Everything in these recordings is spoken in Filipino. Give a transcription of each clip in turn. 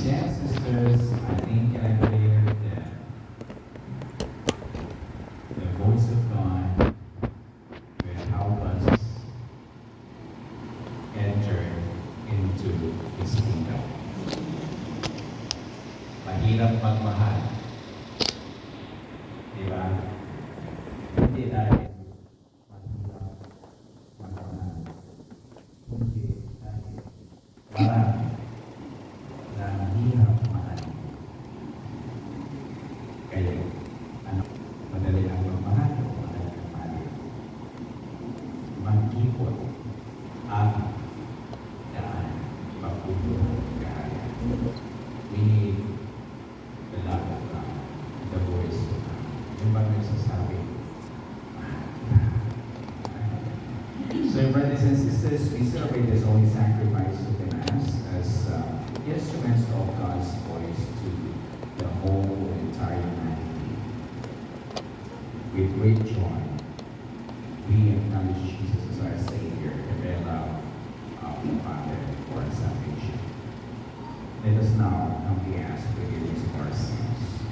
Yes, sisters, I think I believe that the voice of God will help us enter into His kingdom. Mahirap magmahal, di ba? Hindi dahil mahirap magmahal, kundi dahil marami na mahirap mahal. Kaya, ano, madali lang magmahal o madali lang mahal. Mag-ipon ang daan pagpupunan kaya. We need the love of God, the voice of God. Yung ba nagsasabi? So, brothers and sisters, we celebrate this holy sacrifice of the Mass as instruments of God's voice to the whole entire humanity. With great joy, we acknowledge Jesus as our Savior and bear love of the Father for our salvation. Let us now humbly ask forgiveness of our sins.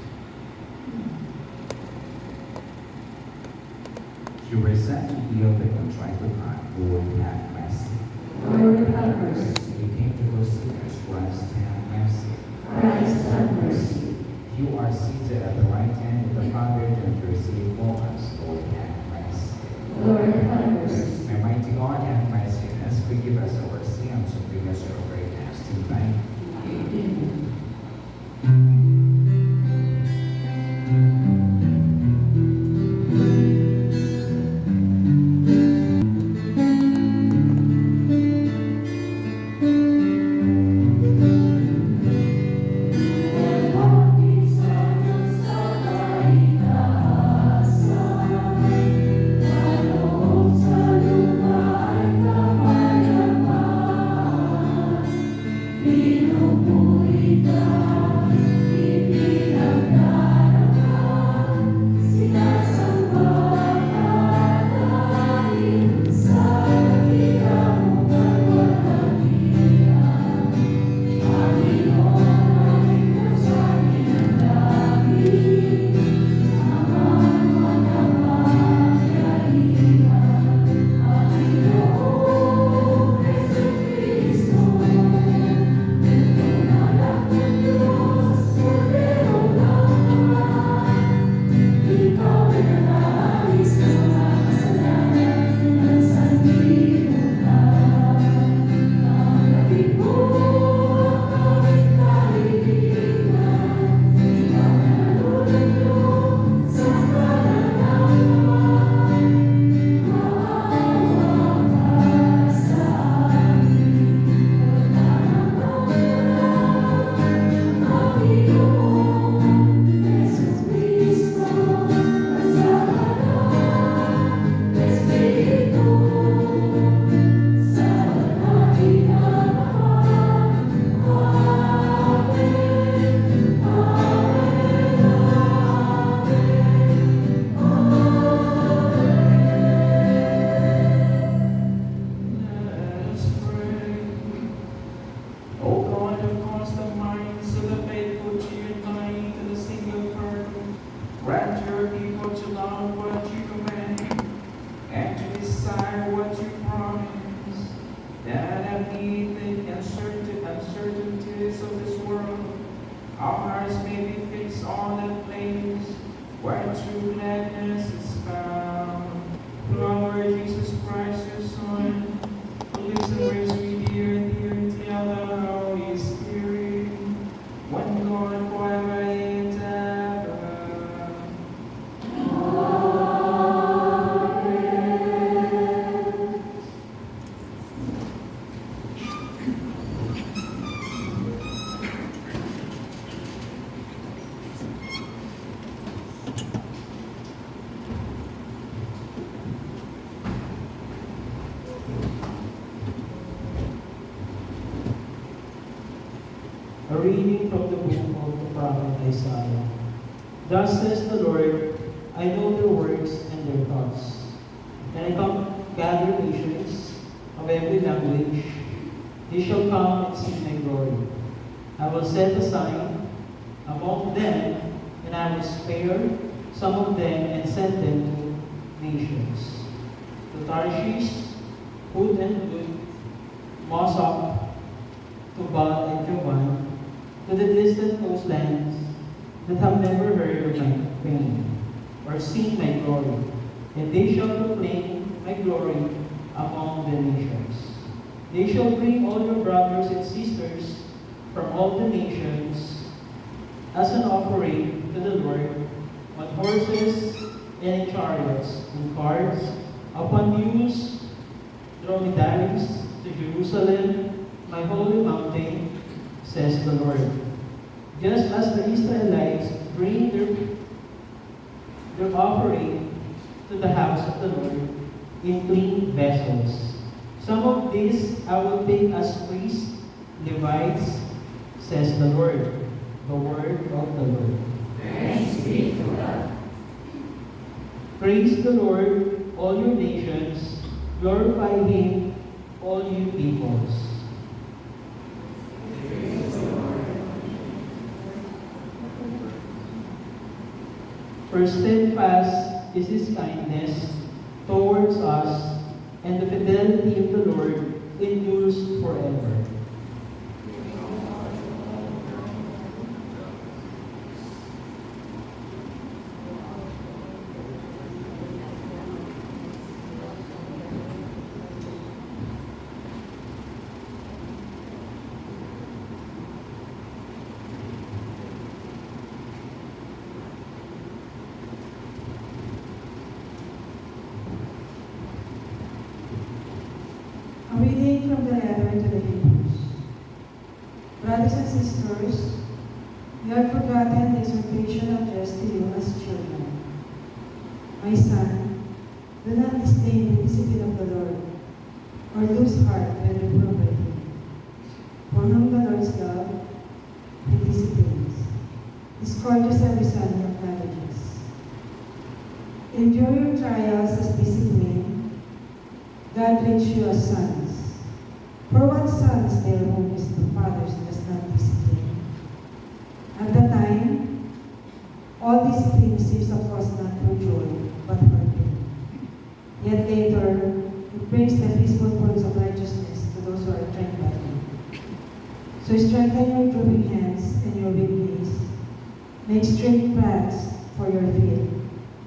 You were sent to heal the contrite of heart. Lord, have mercy. Lord, have mercy. You came to those sinners. Christ, have mercy. Christ, have mercy. You are seated at the right hand of the Father to intercede for us. Lord, have mercy. Lord, have mercy. Almighty God, have mercy on us. Forgive us our sins and bring us to a great lasting life. Amen. Grant your people to love what you command and to desire what you promise, that amid the uncertainties of this world, our hearts may be fixed on that place where true gladness is found. Through our Lord Jesus Christ, your Son, who lives and reigns with you and the other Holy Spirit, one God forever and ever. A reading from the book of the prophet Isaiah. Thus says the Lord, I know their works and their thoughts, and I come gather nations of every language. They shall come and see my glory. I will set a sign among them, and I will spare some of them and send them to nations. To Tarshish, Put and Lud, Mosop, Tubal and Javan, to the distant coastlands that have never heard of my fame, or seen my glory, and they shall proclaim my glory among the nations. They shall bring all your brothers and sisters from all the nations as an offering to the Lord on horses and in chariots and carts, upon mules, dromedaries, to Jerusalem, my holy mountain, says the Lord. Just as the Israelites bring their offering to the house of the Lord in clean vessels. Some of these I will take as priests, Levites, says the Lord. The word of the Lord. Thanks be to God. Praise the Lord, all you nations. Glorify Him, all you peoples. For steadfast is His kindness towards us, and the fidelity of the Lord endures forever. A reading from the letter to the Hebrews. Brothers and sisters, you have forgotten the exhortation addressed to you as children. My son, do not disdain the discipline of the Lord, or lose heart when reproved by Him. For whom the Lord's love, He disciplines. He scourges every son He acknowledges. Endure your trials as discipline. God treats you as sons. For what son is there whom his fathers does not discipline? At the time, all discipline receives a cause not for joy, but for pain. Yet later, it brings the peaceful fruits of righteousness to those who are trained by Him. So strengthen your drooping hands and your weak knees. Make straight paths for your feet,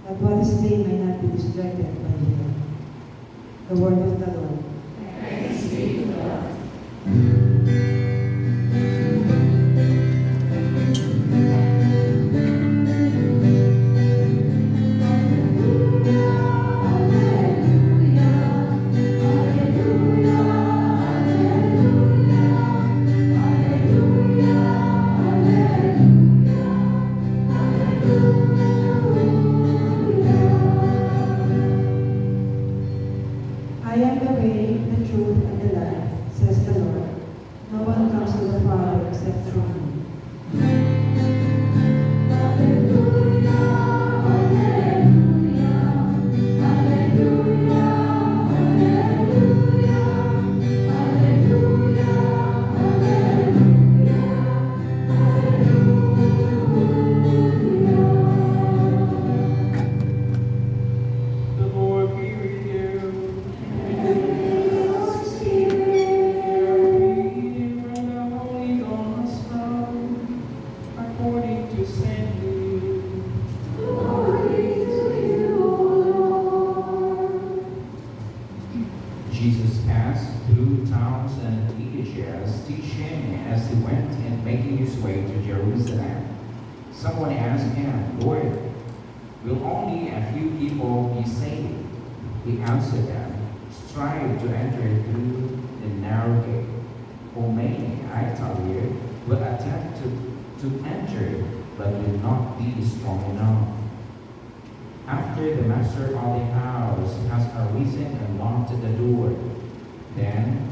that what is lame may not be distracted by you. The word of the Lord. Thanks be to God. I am the way, the truth, and the life, says the Lord. No one comes to the Father except through me. The Lord be with you. Reading from the Holy Gospel according to Saint Luke. Jesus passed through towns and villages, teaching as he went and making his way to Jerusalem. Someone asked him, Lord, will only a few people be saved? He answered them, strive to enter through the narrow gate. For many, I tell you, will attempt to enter, but will not be strong enough. After the master of the house has arisen and locked the door, then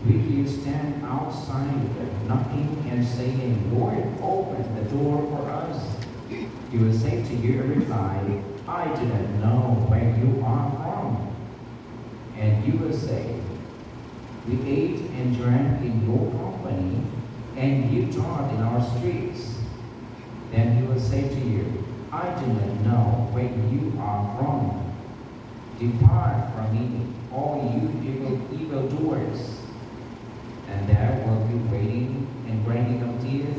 will you stand outside knocking and saying, Lord, open the door for us? He will say to you in reply, I do not know where you are from. And you will say, we ate and drank in your company, and you taught in our streets. Then he will say to you, I do not know where you are from. Depart from me, all you evildoers. And there will be waiting and grinding of teeth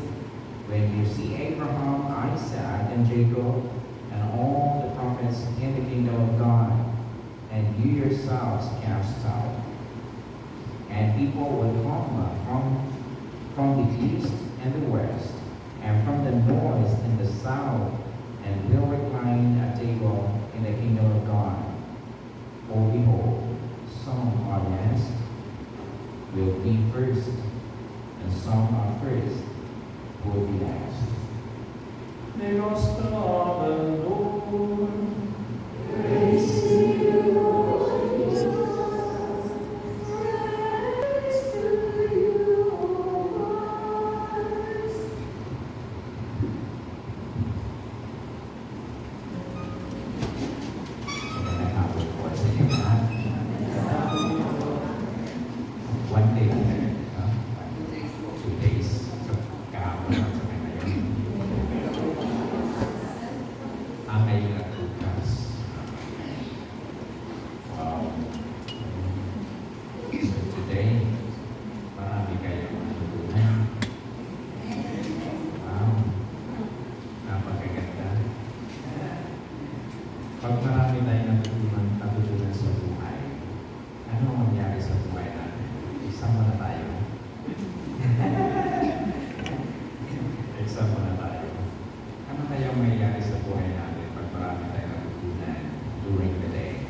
when you see Abraham, Isaac, and Jacob, and all the prophets in the kingdom of God, and you yourselves cast out. And people will come from the east and the west, and from the north and the south, and will recline at table in the kingdom of God. For behold, some are last, will be first, and some are first, will be last. The gospel of the Lord. Praise to you, Lord Jesus. Praise to you, O Christ. One day, 2 days, so kahapon lang sa ngayon. Ang ngayon at bukas. Wow. So today, marami kayong matutunan. Wow. Napakaganda. Pag marami tayong natutunan sa buhay, ano ang mangyari sa buhay natin? Exam muna tayo. Exam muna tayo. Ano kaya mangyayari sa buhay natin pag marami tayong natutunan during the day?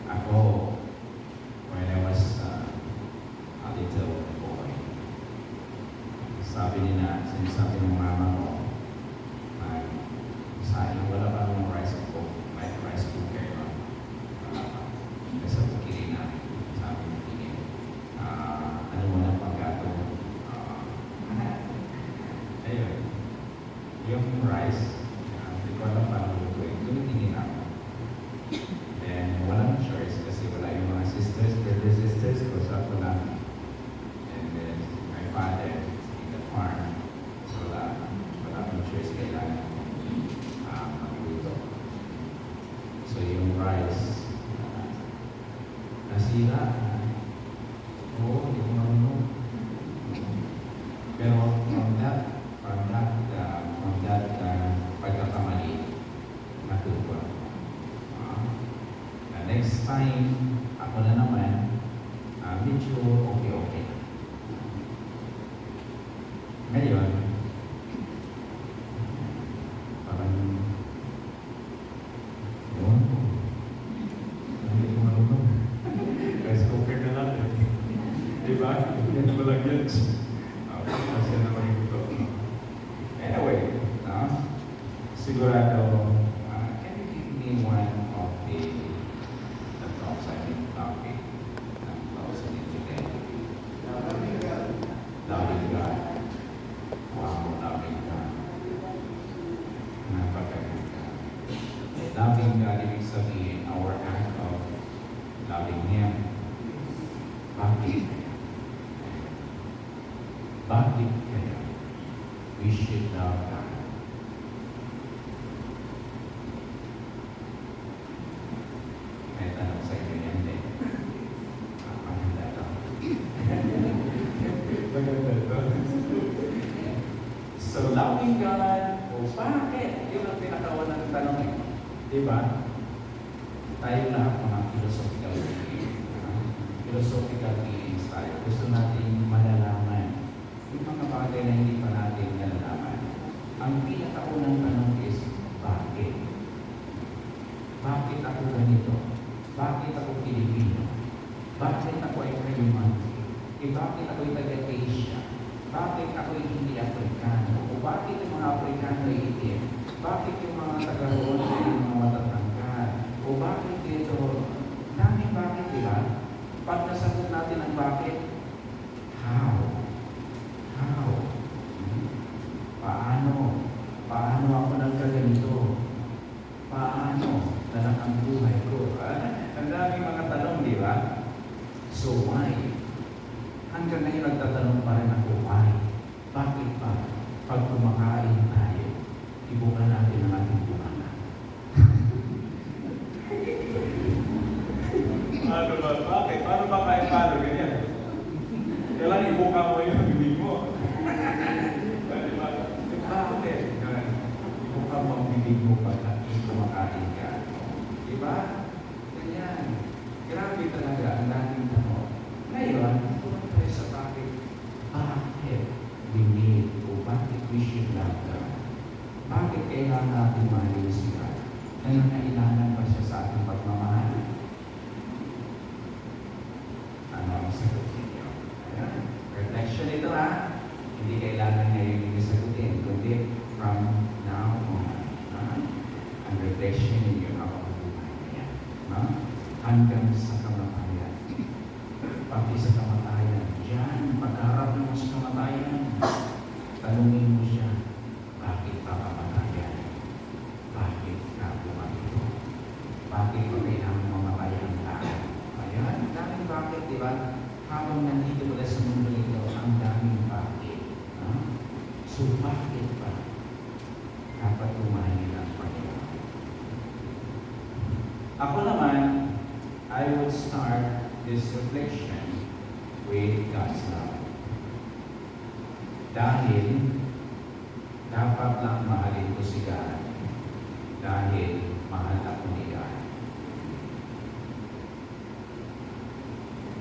Ako, when I was a little boy, sinasabi ng mama ko, sayang wala pa ng rice cooker, no? Kasi pagkili namin, sabi ng pili, ano mo na pagkato, ayun, yung rice, hindi ko alam paano lutuin, tumitingin ako. Then, walang choice kasi wala yung mga brother sisters ko sa ako lang. And then, my father in the farm, so wala akong choice, kailangan magluto. So yung rice, nasira. Oo, hindi ko marunong. Pero from that pagkakamali, natuwa. Next time, ako na naman, medyo okay. Ngayon, parang yun, hindi ko marunong. Rice cooker na lang. Diba? Yan mo lang yun. Kasi naman ito. Anyway, sigurado, can you give me one of the talks I've been talking about today? Loving God. Wow, loving God. Napakaganda. Loving God, ibig sabihin, our act of loving Him. Bakit? Bakit kaya we should love God? May tanong sa inyo yan din. Maganda to. Maganda to. So, loving God, bakit? Yun ang pinakawan ng tanong eh. Diba? Tayo lahat mga philosophical beings tayo. Gusto natin malalaman yung mga bagay na hindi pa natin nalalaman. Ang pinakaunang tanong is, bakit? Bakit ako ganito? Bakit ako Pilipino? Bakit ako ay kayumante? Bakit ako ay taga-Asia? Bakit ako ay hindi Afrikano? O bakit yung mga Afrikano ay itim? Bakit yung mga taga-roon ay mga matatangkad? O bakit dito? Daming bakit, di ba? Pag nasagot natin ang bakit, how? Paano ako nagkaganito? Paano nalang ang buhay ko? Ang daming mga tanong, di ba? So why? Hanggang ngayon nagtatanong pa rin ako, why? Bakit pa? Pag kumakain tayo, ibuka natin ang ating bunganga. Ano ba? Bakit? Paano ba kain paano? Ganyan. Kailangan ibuka mo yung bibig mo. Bakit? Ibuka mo ang bibig mo pag kumakain ka. Diba? Ganyan. Grabe talaga ang daming tanong. Ngayon, tumunod tayo sa topic, bakit we need o bakit we should love God? Bakit kailangan natin mahalin si God? Nangangailangan ba siya sa ating pagmamahal? Ano ang sagot ninyo? Ayan. Reflection ito ha. Hindi kailangan ngayon yung sagutin, kundi from now on. Ang reflection ninyo habang buhay niya. Hanggang sa kamatayan. Pati sa kamatayan. Diyan, pagharap mo sa kamatayan. Tanungin mo siya, bakit pa kamatayan? Bakit ka bumagito? Bakit pa kailangan mamatay ang tao? Ayan, daming bakit, di ba? Habang nandito pala sa mundo ito, ang daming bakit. So, bakit pa dapat tumahin ang Panginoon? Ako naman, I would start this reflection with God's love. Dahil dapat lang mahalin ko si God dahil mahal ako ni God.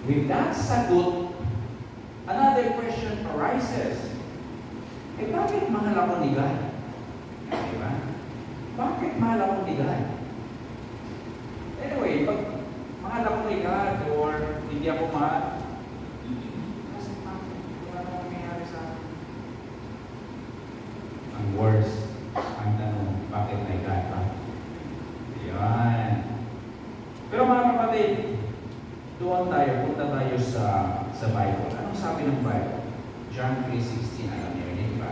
With that sagot, another question arises. Bakit mahal ako ni God? Diba? Bakit mahal ako ni God? Anyway, pag mahal ako ni God or hindi ako mahal, kasi bakit? Wala naman nangyayari sa akin. Ang worst, ang tanong, bakit may God pa? Yan. Pero mga kapatid, doon tayo, punta tayo sa Bible. Anong sabi ng Bible? John 3:16, alam niyo yun, di ba?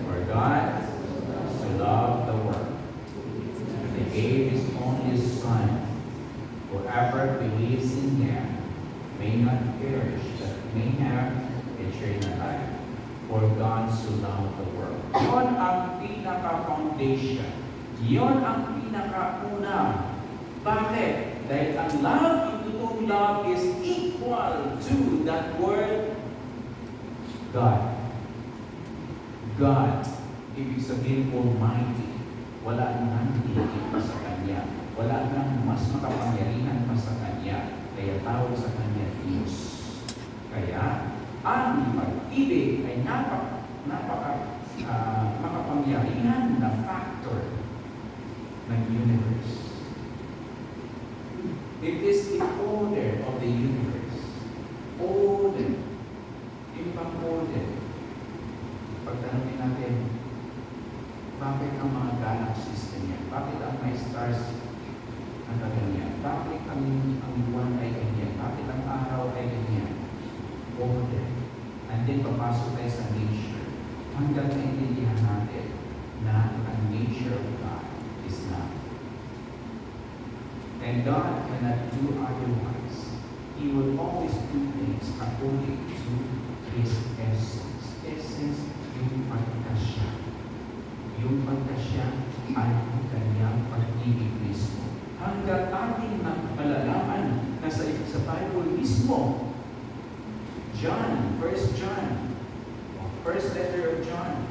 For God so loved the world, that He gave His only Son, whoever believes in Him may not perish, but may have eternal life. For God so loved the world. Yon ang pinaka-foundation. Yon ang pinaka-una. Bakit? Dahil ang love, yung totoong love is equal to that word, God. God. Ibig sabihin, Almighty. Wala nang higit pa sa Kanya. Wala nang mas makapangyarihan pa sa Kanya. Kaya tawag sa Kanya Diyos. Kaya, ang pag-ibig ay makapangyarihan na factor ng universe. It is the order of the universe. Order. Ibang order. Pagtanungin natin, bakit ang mga galaxies ganyan? Bakit ang may stars ang ganyan? Bakit ang buwan ay ganyan? Bakit ang araw ay ganyan? Order. And then papasok tayo sa nature. Hanggang naintindihan natin na ang nature of God is love. And God cannot do otherwise. He will always do things according to His essence. Essence, yung pagkasya. Yung pagkasya ay ang kanyang pag-ibig mismo. Hanggang ating malalaman na sa Bible mismo, John, 1 John, first letter of John,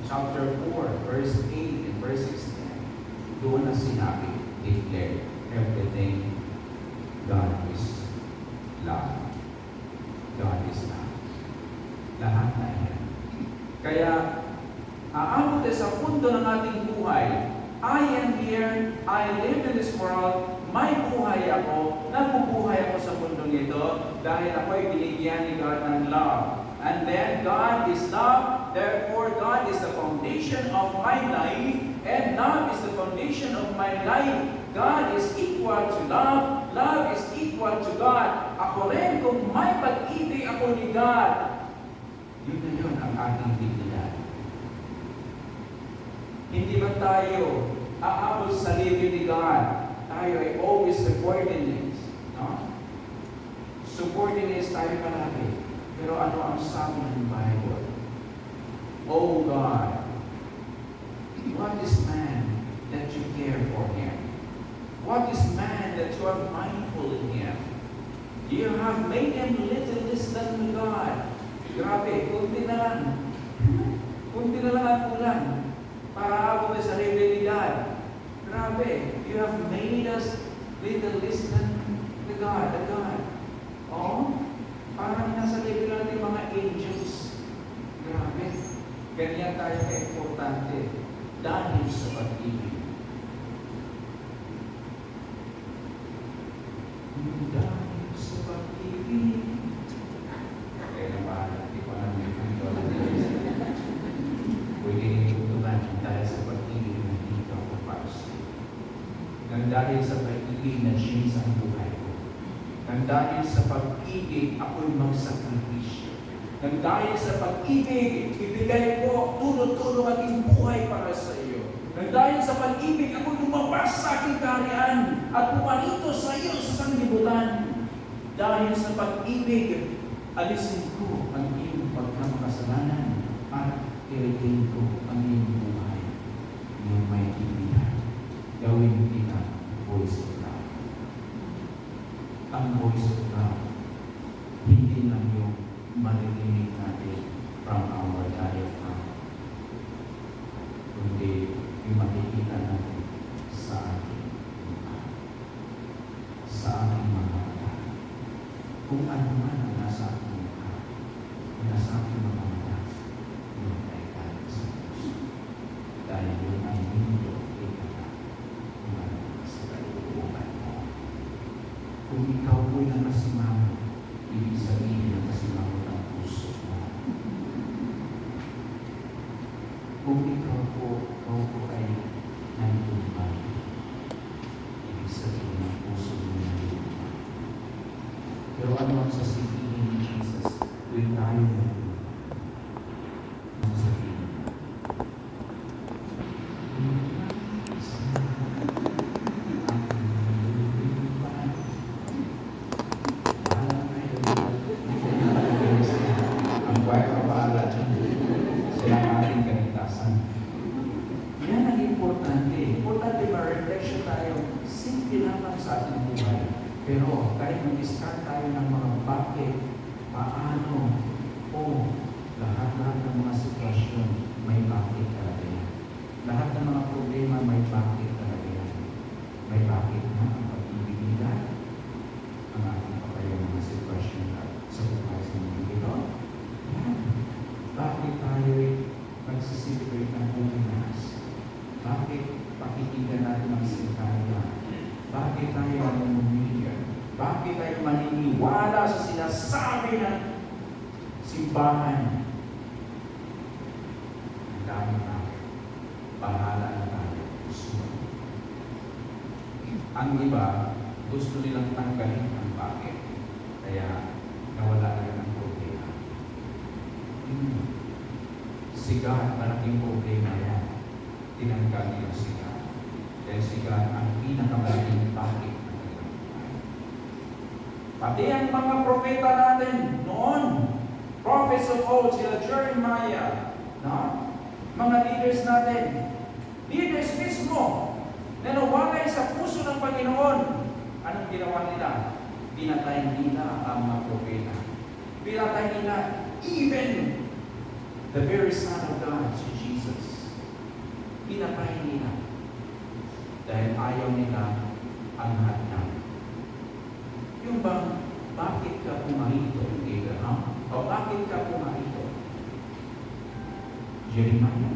chapter 4, verse 8 and verse 16, doon na sinabi, declare everything, God is love. God is love. Lahat na yan. Kaya, aabot sa punto ng ating buhay, I am here, I live in this world, may buhay ako, nabubuhay ako sa mundong ito dahil ako ay binigyan ni God ng love. And then, God is love, therefore God is the foundation of my life, and love is the foundation of my life. God is equal to love, love is equal to God. Ako rin, kung may pag-ibig ako ni God, yun na yun ang ating dignidad. Hindi ba tayo aabot sa living ni God? Tayo ay always subordinates. No? tayo palagi. Pero ano ang sabi ng Bible? Oh God, what is man that you care for him? What is man that you are mindful in him? You have made him little less than God. Grabe, kunti na lang. Kunti na lang ang kulang para abot sa realidad. Grabe, you have made us little less than the God. Oh, parang nasa level natin mga angels. Grabe. Ganyan tayo ka-importante dahil sa pag-ibig. Dahil sa pag-ibig. Kaya na ba, hindi ko alam yung kanto na pwede itutunan dahil sa pag-ibig na dito ako para sa iyo. Nang dahil sa pag-ibig na sinis ang buhay ko. Nang dahil sa pag-ibig ako'y magsakripisyo. Nang dahil sa pag-ibig, ibigay ko tulong-tulong aking buhay para sa iyo. Nang dahil sa pag-ibig, ako'y lumabas sa aking kaharian at pumarito sa iyo sa sanglibutan. Dahil sa pag-ibig, alisin ko ang iyong pagkamakasalanan at i-retain ko ang iyong buhay. Iyong may ibigan. Gawin kita voice of love. Ang voice of love, hindi lang yung maririnig natin from our diaphragm, kundi yung makikita natin sa ating mukha, sa ating mga mata. Kung ano man ang nasa ating mukha, nasa ating mga mata, yun ay galing sa Diyos. Dahil yun ay hindi ikata kung ano sa kalooban mo. Kung ikaw po'y nakasimangot, ibig sabihin na nakasimangot ang puso mo. Kung ikaw po ay nandungan, ibig sabihin ang puso mo nandungan. Pero ano ang sasabihin ni Jesus? Tuwing tayo nandungan. Ang sasabihin niya, ang buhay kapaala sila ang ating kaligtasan. Yan ang importante. Importante ma-reflection tayo. Simple lamang sa ating buhay. Pero kahit mag-start tayo ng mga bakit, paano, lahat ng mga sitwasyon may bakit talaga yan. Lahat ng mga problema may bakit talaga yan. May bakit na ang pag-ibig nila. Ang ating papayang mga sitwasyon sa buhay sa mga ito. Yan. Bakit tayo nagsiselebrate ng Pilipinas? Bakit pakikinggan natin ang sinakaya? Bakit tayo nanunumigyan? Bakit tayo maniniwala sa sinasabi ng simbahan? Ang dami tayo. Bahala na tayo. Sumunod. Ang iba, gusto nilang tanggalin ang bakit. Kaya nawala na ng problema. Sigahan, malaking problema yan. Tinanggal niyo sigahan. Dahil sigahan ang pinakamalaking bakit ng kanilang buhay. Pati ang mga propeta natin noon, prophets of old, sila Jeremiah, no? Mga leaders natin, leaders mismo, na nawalay sa puso ng Panginoon. Anong ginawa nila? Pinatay nila ang mga propeta. Pinatay nila even the very Son of God, si Jesus. Pinatay nila. Dahil ayaw nila ang hadlang. Yung bang, bakit ka pumarito, Abraham? O bakit ka pumarito? Jeremiah,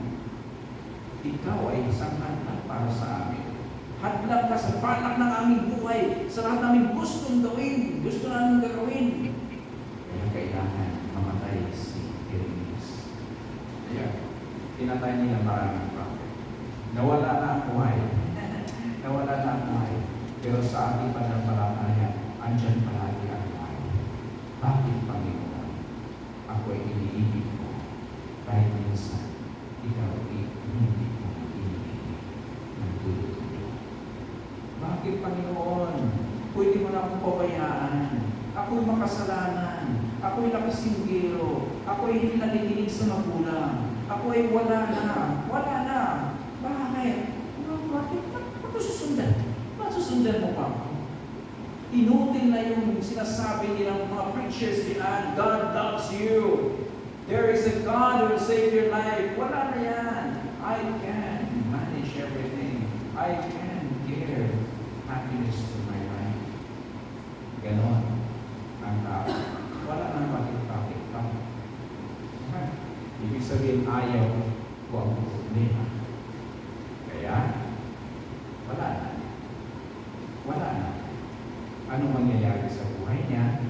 ikaw ay isang hadlang para sa amin. Hadlang ka sa panak ng aming buhay, sa lahat namin gustong gawin, gusto namin gagawin. Kaya kailangan mamatay si Jeremias. Kaya, pinatay nila maraming prophet. Nawala na ang buhay. Nawala na ang buhay. Pero sa ating pananampalataya, andyan palagi ang buhay. Bakit, Panginoon? Ako ay iniibig ko. Kahit minsan, ikaw ay hindi ko iniibig ng tuloy-tuloy. Bakit, Panginoon? Pwede mo na akong pabayaan. Ako'y makasalanan. Ako'y nakasinggero. Ako'y hindi nakikinig sa magulang. Ako ay wala na. Wala na. Bakit? Bakit? Bakit susundan? Bakit susundan mo pa ako? Inutil na yung sinasabi nilang mga preachers diyan, God loves you. There is a God who will save your life. Wala na yan. I can manage everything. I can give happiness to my life. Ganon ang tao. Wala na bakit pa. Ibig sabihin, ayaw ko ang problema. Kaya, wala na. Wala na. Ano mangyayari sa buhay niya?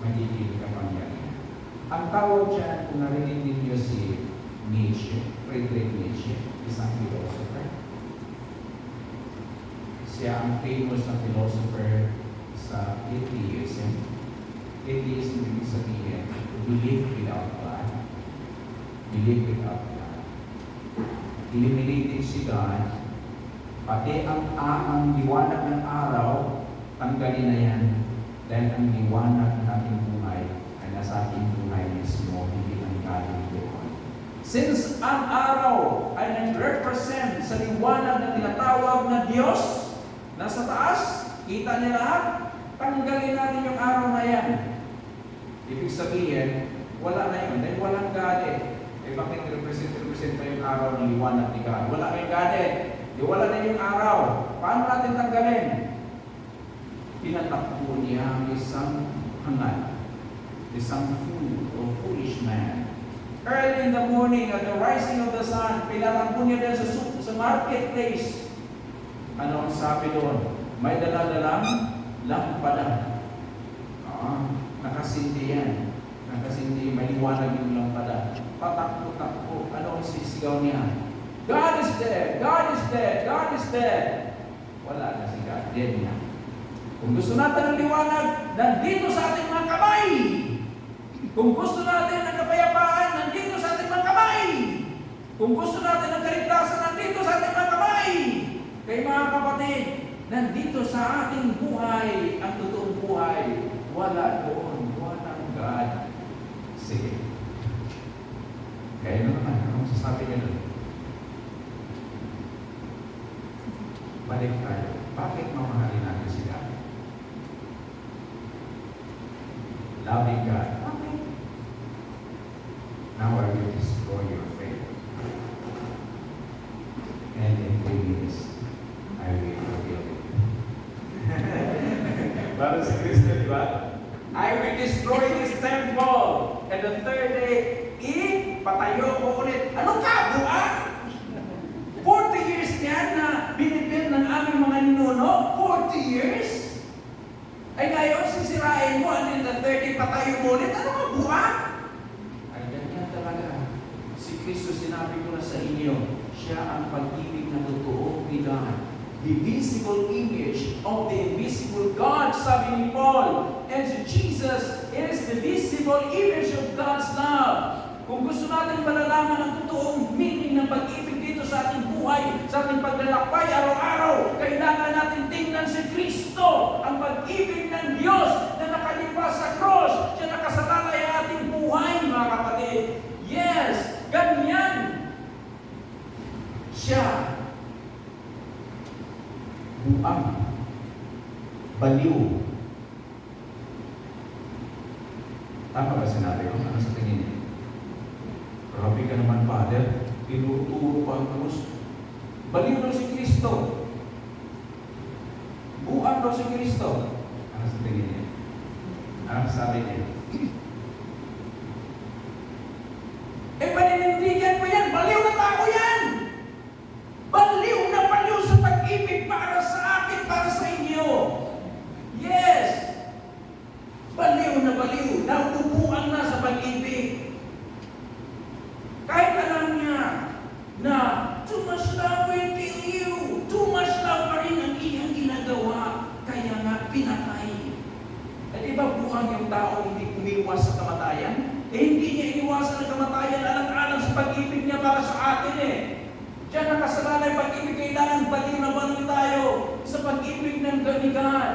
Magiging kapangyarihan. Ang tawag dyan, kung narinig ninyo si Nietzsche, Friedrich Nietzsche, isang philosopher. Siya ang famous na philosopher sa atheism. Atheism ibig sabihin, believe without God. Believe without God. Eliminating si God, pati ang liwanag ng araw, tanggalin na yan. Dahil ang liwanag ng ating buhay ay nasa ating buhay mismo, hindi ang galing doon. Since ang araw ay nag-represent sa liwanag na tinatawag na Diyos, nasa taas, kita niya lahat, tanggalin natin yung araw na yan. Ibig sabihin, wala na yun. Dahil walang God eh. Bakit represent yung araw ng liwanag ni God? Wala kayong God eh. Di wala na yung araw. Paano natin tanggalin? Pinatakbo niya ang isang hangat, isang fool or foolish man. Early in the morning, at the rising of the sun, pinatakbo niya din sa marketplace. Ano ang sabi doon? May dala-dalang lampada. Nakasindi yan. Nakasindi, may liwanag yung lampada. Patakbo-takbo. Ano ang sisigaw niya? God is dead! God is dead! God is dead! Wala na si God. Dead niya. Kung gusto natin ng liwanag, nandito sa ating mga kamay. Kung gusto natin ng kapayapaan, nandito sa ating mga kamay. Kung gusto natin ng kaligtasan, nandito sa ating mga kamay. Kaya mga kapatid, nandito sa ating buhay, ang totoong buhay, wala doon. Walang God. Sige. Kaya naman, anong sasabi niya doon? Balik tayo. Bakit mamahalin natin si God? Loving God. Okay. Now I will destroy your faith. And in 3 minutes, I will reveal it. Para si Kristo, di ba? I will destroy this temple. And the third day, patayo ko ulit. Ano ka, buha? 40 years yan na binibin ng aming mga ninuno? 40 years? Ay ngayon, sisirain mo, and in the 30, patayo mo ulit. Ano ka, buha? Ay, ganyan talaga. Si Kristo, sinabi ko na sa inyo, siya ang pag-ibig na totoo ni God. The visible image of the invisible God, sabi ni Paul. And Jesus is the visible image of God's love. Kung gusto natin malalaman ang totoong meaning ng pag-ibig dito sa ating buhay, sa ating paglalakbay araw-araw, kailangan natin tingnan si Kristo, ang pag-ibig ng Diyos na nakalipas sa cross, siya nakasalalay ang ating buhay, mga kapatid. Yes, ganyan. Siya, buang, baliw. Tama ba sinabi ko? Ano sa tingin niya? Grabe ka naman, Father. Tinuturo pa ang krus. Baliw daw si Kristo. Buang daw si Kristo. Ano sa tingin niya? Ano sabi niya? Paninindigan ko yan. Baliw na tao yan. Baliw na baliw sa pag-ibig para sa akin, para sa inyo. Yes. Baliw na baliw. Nauupuan na sa pag-ibig. Kahit alam niya na too much love will kill you. Too much love pa rin ang iyang ginagawa. Kaya nga pinatay. At iba buang yung tao hindi umiwas sa kamatayan? Hindi niya iniwasan ang kamatayan alang-alang sa pag-ibig niya para sa atin eh. Diyan nakasalalay pag-ibig, kailangan baliw na baliw tayo sa pag-ibig ng God.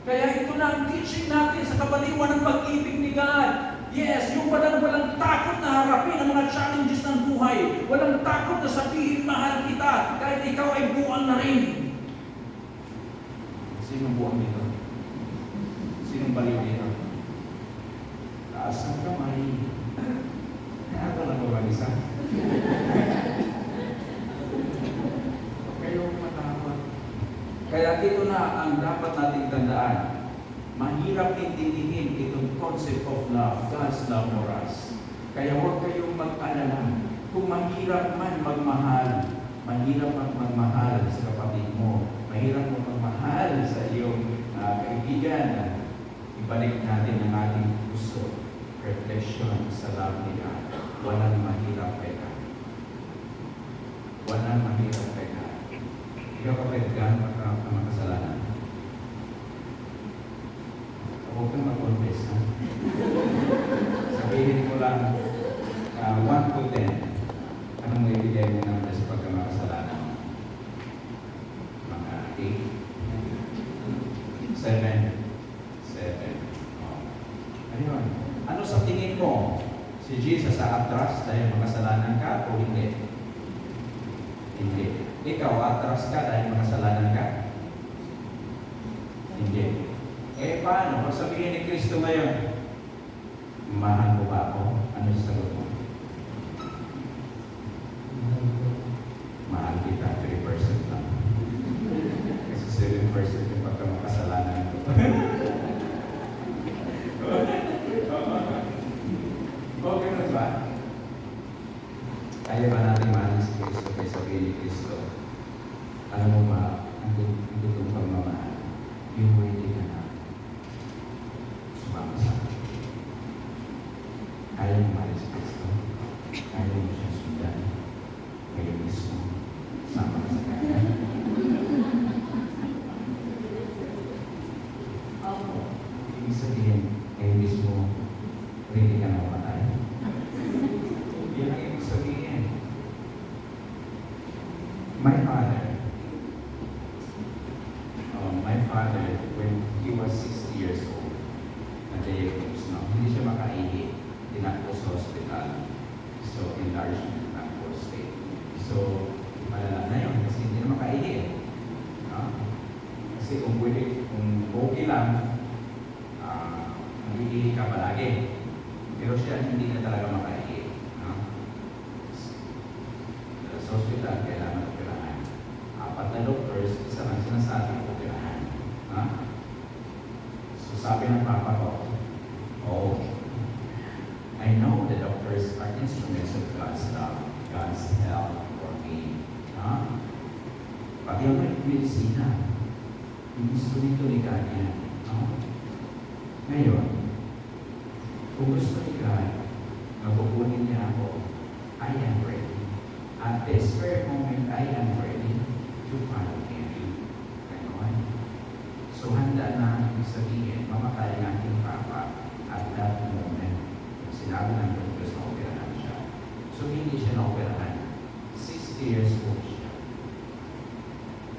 Kaya ito na ang teaching natin sa kabaliwan ng pag-ibig ni God. Yes, yung walang takot na harapin ang mga challenges ng buhay. Walang takot na sabihin, mahal kita, kahit ikaw ay buwang na rin. Sinong buwang dito? Sinong baliw dito? Taas ang kamay. Ako lang ba mag-isa? Kayo matakot. Kaya ito na ang dapat nating tandaan. Mahirap intindihin itong concept of love, God's love for us. Kaya huwag kayong mag-alala. Kung mahirap man magmahal, mahirap magmahal sa kapatid mo, mahirap mo magmahal sa iyong kaibigan, ibalik natin ang ating puso, reflection sa love ni God. Walang mahirap kay God. Walang mahirap kay God. Ikaw kapatid God, makasalanan. Huwag kang mag-confess, ha? Sabihin ko lang, 1 to 10. Anong may ibigay mo naman sa pagkamakasalanan? Mga 8? 7? 7. Oh. Ayun. Ano sa tingin mo? Si Jesus sa atras dahil makasalanan ka o hindi? Hindi. Ikaw atras ka dahil makasalanan ka? Hindi. Paano? Kung sabihin ni Kristo ngayon, mahal mo ba ako? Ano yung sagot mo? Mahal kita, 3% lang. Kasi 7% yung pagkamakasalanan ko. Okay na ba? Kaya ba natin mahal si Kristo kaya sabihin ni Kristo? Alam mo ba, ang tutong pagmamahal, yung hindi ka na sumama sa akin. Kaya mo mahal si Kristo. Kaya mo siya sundan. Kaya mismo, sama ka sa kanya. Ibig sabihin, kaya mismo, hindi ka na mamatay. Yan ang ibig sabihin. My father, when he was 60 years old, na-diagnose na, hindi siya makaihi. Tinakbo sa hospital. So, enlarged na prostate. So, malala na yun kasi hindi na makaihi. No? Kasi kung okay lang, mag-iihi ka palagi. Pero siya hindi na talaga makaihi. No? Sa hospital, kailangan operahan. 4 na doctors, isa lang sinasabi operahan. Ha? So sabi ng papa ko, oh, I know the doctors are instruments of God's love, God's help for me. Ha? Pati ako may medisina, instrumento ni God yan. No? Ngayon, kung gusto ni God, mabubunin niya ako, I am ready. At this very moment, I am ready to follow Him. Ganon. So, handa na ibig sabihin, mamatay ng ating Papa at that moment. Sinabi ng Diyos na operahan siya. So, hindi siya na-operahan. 60 years old siya.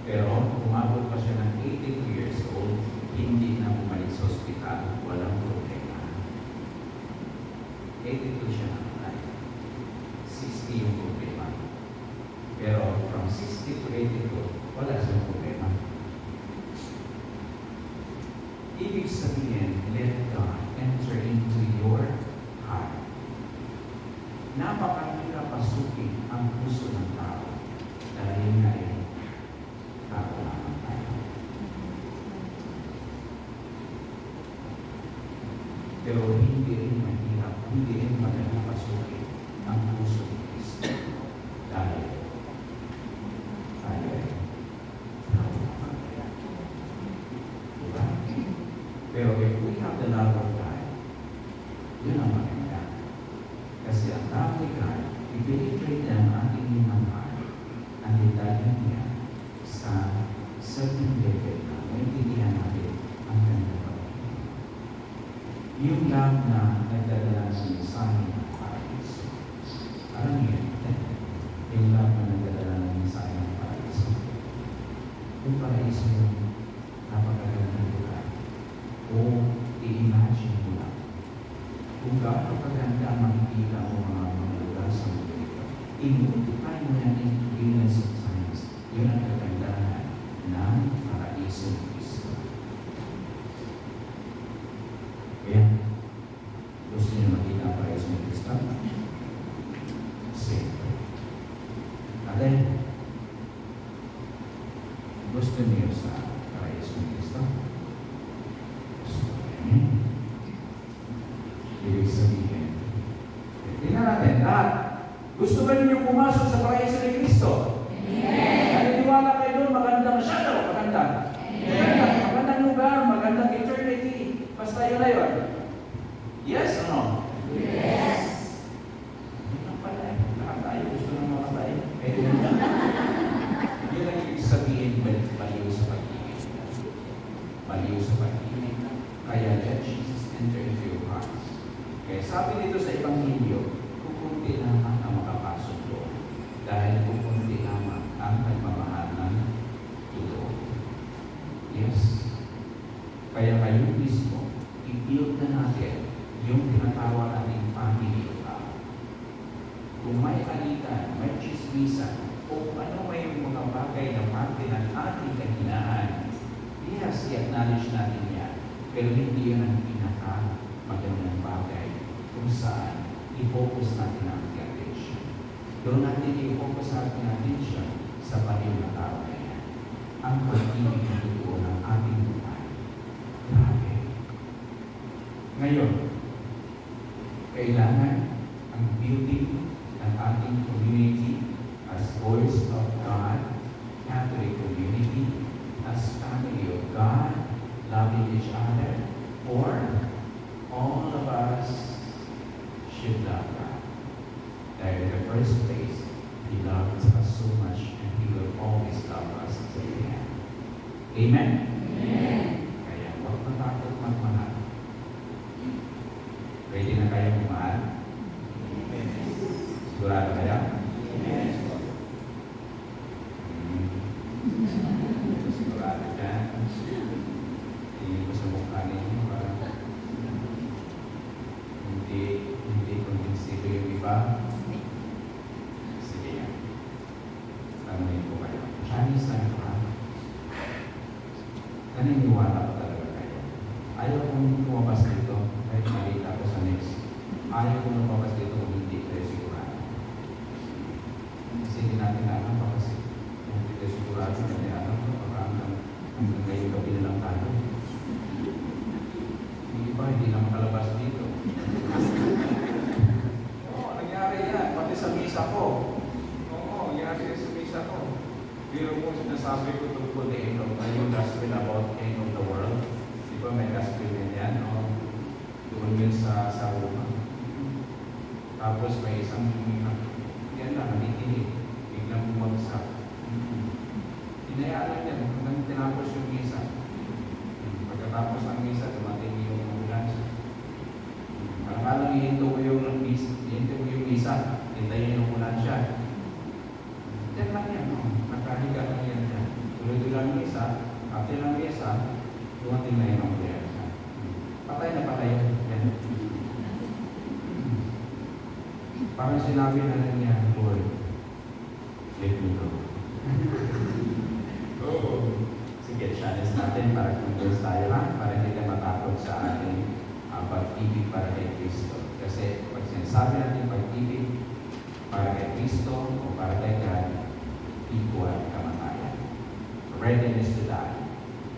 Pero, umabot pa siya ng 82 years old, hindi na bumalik sa ospital, walang problema. 82 siya namatay. 60 yung problema. Pero from 60 to 82, wala siyang problema. Ibig sabihin, let God enter into your heart. Napakahirap pasukin ang puso ng tao dahil nga tao naman tayo. Pero hindi rin mahirap, hindi rin madali pasukin ang puso ni Kristo dahil pero if we have the love of God, yun ang maganda. Kasi ang love ni God, i-penetrate niya ang ating minamahal, ang detalye niya sa certain level na maintindihan natin ang kanyang pag-ibig. Yung love na nagdadala sa mensahe ng paraiso. Alam niyo, yung love na nagdadala ng mensahe ng paraiso. Yung paraiso yung napakagandang lugar. I-imagine mo lang kung gaano kaganda makikita mo mga lugar sa mundo ito. I-multiply mo yan into billions of times. Yun ang kagandahan ng paraiso ni Kristo. Kaya, gusto niyo makita ang paraiso ni Kristo? Siyempre. At then, gusto niyo sa paraiso ni Kristo? Gusto. Amen. Ibig sabihin, tingnan natin, lahat. Gusto ba ninyo pumasok sa paraiso ni Kristo? Amen. Naniniwala kayo doon, maganda masyado, maganda. Amen. Magandang lugar, magandang eternity. Basta yun na yun. Yes or no? Yes. Yun ang pala eh. Lahat tayo gusto ng mga tayo. Pwede na. Yun ang ibig sabihin, baliw sa pag-ibig. Baliw sa pag-ibig. Kaya let Jesus enter into your hearts. Kaya sabi dito sa Ebanghelyo, kukunti lamang ang makapasok doon. Dahil kukunti lamang ang nagmamahal ng totoo. Yes. Kaya kayo mismo, i-build na natin yung tinatawag nating family of God. Kung may alitan, may chismisan, o ano may mga bagay na parte ng ating kahinaan, yes, i-acknowledge natin yan. Pero hindi yan ang pinaka-magandang bagay kung saan i-focus natin ang ating attention. Doon natin i-focus ang ating attention sa baliw na tao na yan. Ang pag-ibig na totoo ng ating buhay. Grabe. Ngayon, kailangan ang building ng ating community as voice of God, Catholic community, as family of God, loving each other, or all of us should love God. That in the first place, He loves us so much and He will always love us till the end. Amen? Amen. Kaya huwag matakot magmahal. Ready na kayo magmahal? Sigurado kaya? Sigurado dyan. Tingin ko sa mukha ninyo parang hindi konbinsido yung iba. Sige yan. Tanungin ko kayo. Chinese na ito ha? Naniniwala ko talaga kayo. Ayaw kong lumabas dito kahit malita ko sa next. Ayaw kong lumabas dito kung hindi kayo sigurado. Kasi hindi natin alam pa kasi kung hindi kayo sigurado, hindi alam ko baka hanggang ngayon gabi na lang tayo. Yung iba hindi na makalabas dito. Oo, nangyari yan. Pati sa misa ko. Oo, nangyari sa misa ko. Biro mo sinasabi ko tungkol the end of yung gospel about the end of the world. Di ba may gospel din yan? No? Doon yun sa Roma. Tapos may isang yan lang, nakikinig. Biglang bumagsak. Hinayaan lang yan hanggang tinapos yung misa. Pagkatapos ng misa, dumating yung ambulansya. Parang ihinto ko yung misa. Hintayin yung ambulansya. Yan lang yan, no? Nakahiga lang yan dyan. Tuloy-tuloy lang misa. After ng misa, dumating na yung ambulansya. Patay na patay. Yan. Parang sinabi na lang niya, Lord, let me go. Oo. Sige, challenge natin para kung tayo lang, para hindi ka matakot sa ating pag-ibig para kay Kristo. Kasi pag sinasabi natin pag-ibig para kay Kristo o para kay God, equal kamatayan. Readiness to die.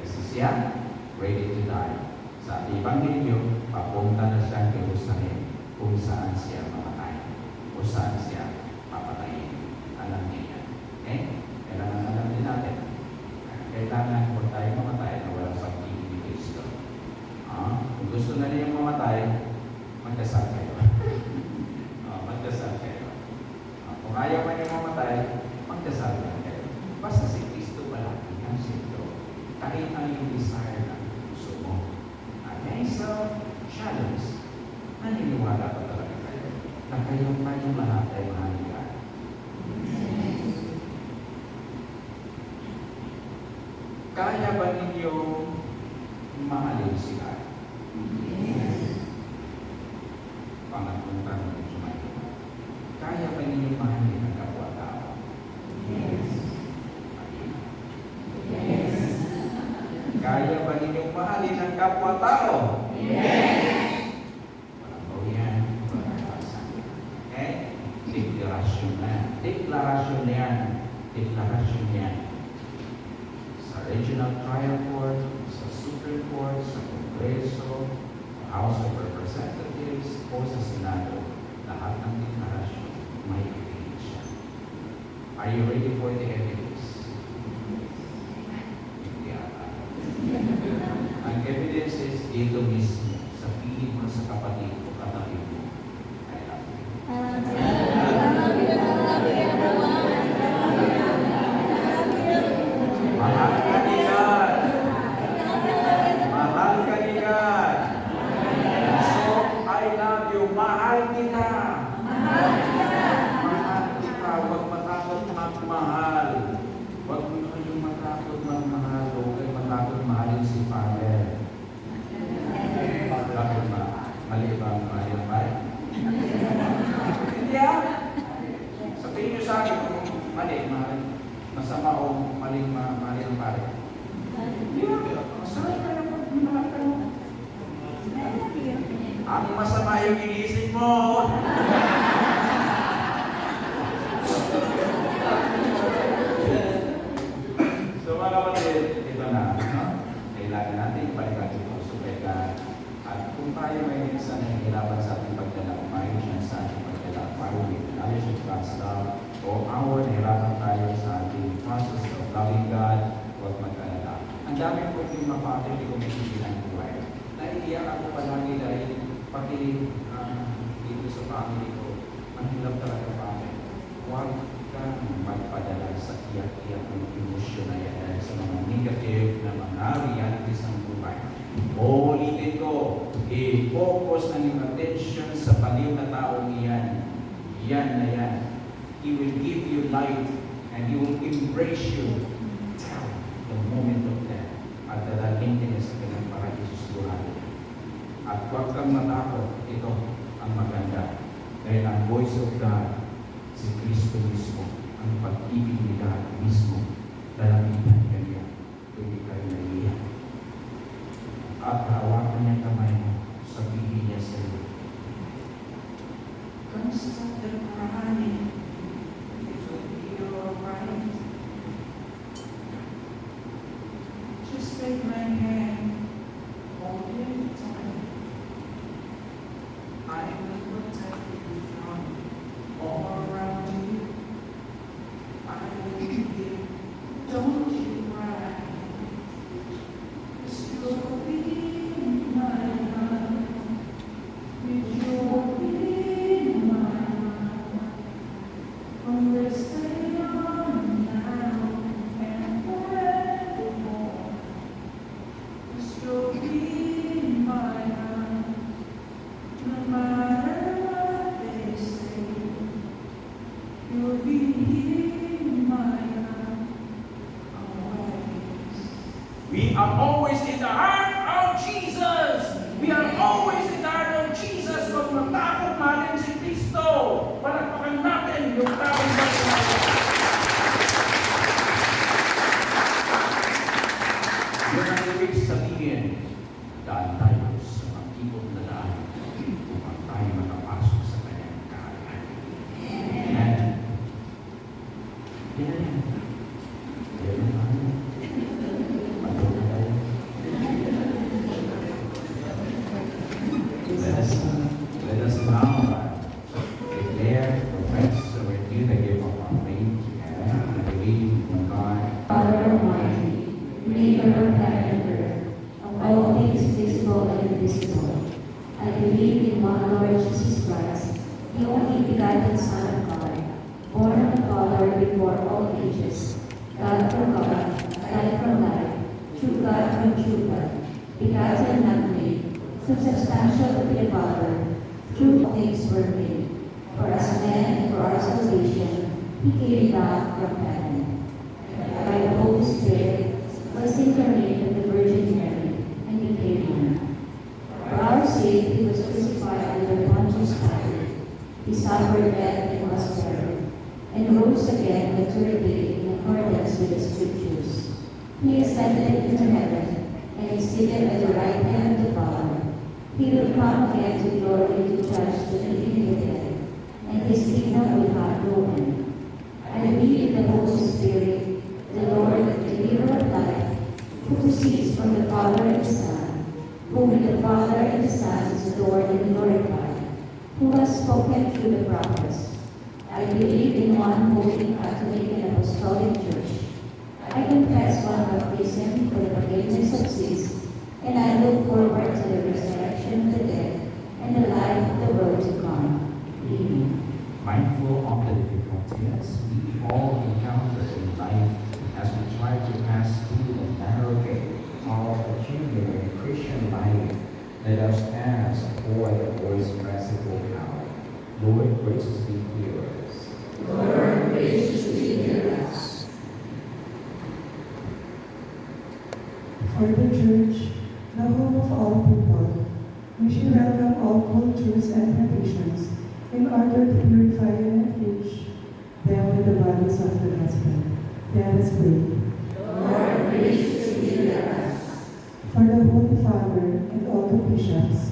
Kasi siya, ready to die. Sa ating Ebanghelyo, papunta na siya kay Jerusalem kung saan siya mamatay. Kung saan siya papatayin. Alam niya yan. Okay? Kailangan alam din natin. Kailangan kung tayo mamatay na walang pag-ibig ni Kristo. Kung gusto na niyang mamatay, magdasal kayo. Magdasal kayo. Kung ayaw man niyang mamatay, magdasal kayo. Basta si Kristo palagi ang sentro. Kahit ang yung desire ng puso mo. Okay? So, challenge. Naniniwala pa talaga kayo na kayong lahat ay mahaligan. Kaya ba ninyo mahalin sila? deklarasyon yan sa Regional Trial Court, sa Supreme Court, sa Kongreso, sa House of Representatives, o sa Senado. Lahat ng deklarasyon may ebidensya. Are you ready for the evidence? Hindi ata. Ang evidence is dito mismo. Sabihin mo sa kapatid o katabi mo, I love you. Mahal ka ni God. Mahal ka ni God. So, I love you. Mahal kita. Mahal kita. Huwag matakot magmahal. Huwag mo kayong matakot magmahal. Huwag kayong matakot mahalin si Father. Bakit ba? Mali ba ang mahalin ba? Hindi ah. Sabihin niyo sa akin kung mali, mahal. Masama o mali ang pare. Hindi ah. Masama ka na pag minahal ka mo. Ang masama yung inisip mo. So mga kapatid, ito na. No? Kailangan natin balikan ito. So kaya, at kung tayo may isa na hihirapan sa ating pagdala, umayon siya sa ating pagdala, parang with knowledge of God's love, o our nahirapan tayo sa ating process of loving God, huwag mag-alala. Ang dami po yung mga father, hindi ko may sibilan buhay. Naiiyak ako palagi dahil pati dito sa family ko, ang hirap talaga family. Huwag kang magpadala sa iyak-iyak ng emosyon na yan dahil sa mga negative na mga realities ng buhay. Ulitin ko, i-focus ng iyong attention sa baliw na taong iyan. Yan na yan. He will give you light and He will embrace you till the moment of death. At dalahin din sa kanyang paraiso sa buhay. At huwag kang matakot, ito ang maganda. Dahil ang voice of God, si Kristo mismo, ang pag-ibig ni God mismo, dalagitan kanya, hindi kayo naiiyak. At hawakan niya kamay mo, sabihin niya sa iyo, "Kamusta the crying? It will be alright. Just take my hand, hold it tight. I will protect you from all around you. I will be here. Don't you cry. 'Cause you'll be in my heart. You'll be in my heart. From this day on now and forevermore. 'Cause you'll be in my heart. No matter what they say, you'll be in my heart always." We are always in the heart of Jesus. We are always in the heart of Jesus. Huwag matakot mahalin si Kristo. Palakpakan natin yung tawag na yun ang ibig sabihin, daan tayo sa magkikot na daan upang tayo makapasok sa kanyang kaharian. Amen. Amen. Amen. Patuloy tayo. Let us now declare, profess, or renew the gift of our faith and believe in God. Father Almighty, maker of heaven and earth, of all things visible and invisible, I believe in one Lord Jesus Christ, the only begotten Son of God, born of the Father before all ages, God from God, light from light, true God from true God, begotten and not made, substantial of the Father, through all things were made. For us men and for our salvation, He came down from heaven. By the Holy Spirit, was incarnate of the Virgin Mary, and became man. For our sake, He was crucified under Pontius Pilate. He suffered death and was buried, and rose again the third day in accordance with the Scriptures. He ascended into heaven, and is seated at the right hand of the Father. He will come again to glory to judge the living and the dead, and His kingdom will have no end. I I believe in the Holy Spirit, the Lord, the giver of life, who proceeds from the Father and the Son, whom with the Father and the Son is adored and glorified, who has spoken through the prophets. I believe in one holy Catholic and Apostolic Church. I confess one baptism for the forgiveness of sins, and I look forward to the resurrection of the dead and the life of the world to come. Amen. Mindful of the difficulties we all encounter in life as we try to pass through the narrow gate of a genuine Christian life, let us ask for the Lord's merciful power. Lord, graciously hear us. Lord, graciously hear us. For the Church, the home of all people, we should welcome all cultures and traditions in order to purify and enrich them with the values of the gospel. Let us pray. Lord, graciously hear us. For the Holy Father and all the bishops,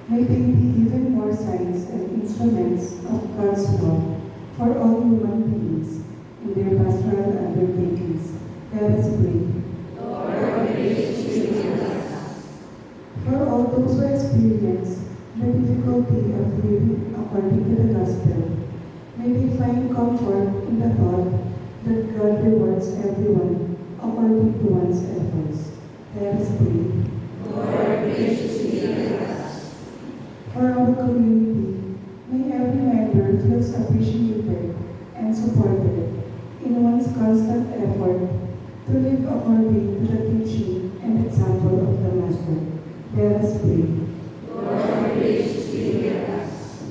may they be even more signs and instruments of God's law for all human beings in their pastoral undertakings. Let us pray. Lord, graciously hear us. For all those who experience the difficulty of living according to the gospel, may they find comfort in the thought that God rewards everyone according to one's efforts. Let us pray. Lord, graciously hear us. For our community, may every member feels appreciated and supported in one's constant effort to live according to the teaching and example of the Master. Let us pray. Lord, graciously hear us.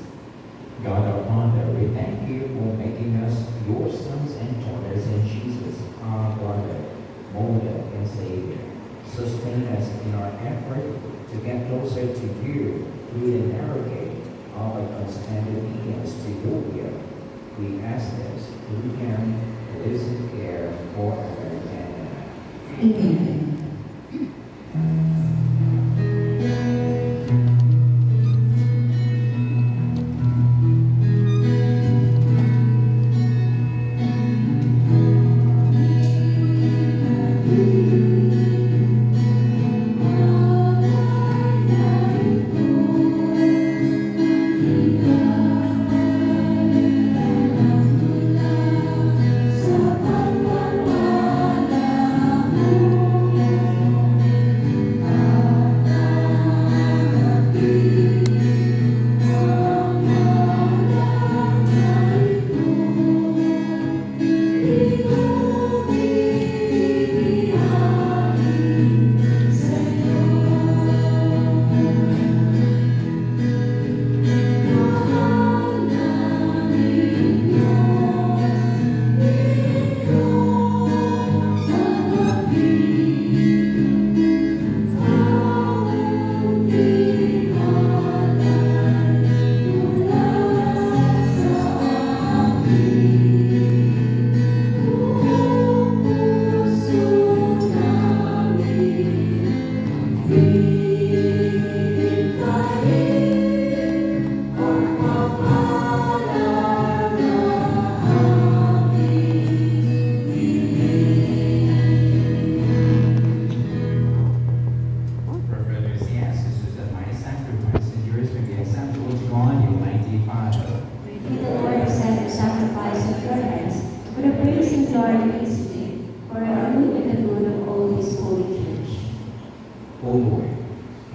God our Father, we thank you for making us your sons and daughters in Jesus, our brother, molder, and Savior. Sustain us in our effort to get closer to you through the narrow gate of a constant obedience to your will. We ask this through Him who is in care forever and ever. Amen. Brothers and sisters, that my sacrifice and yours may be acceptable to God, your mighty Father. May the Lord accept the sacrifice of your hands for the praise and glory of His name, for our good and the good of all His holy church. O Lord,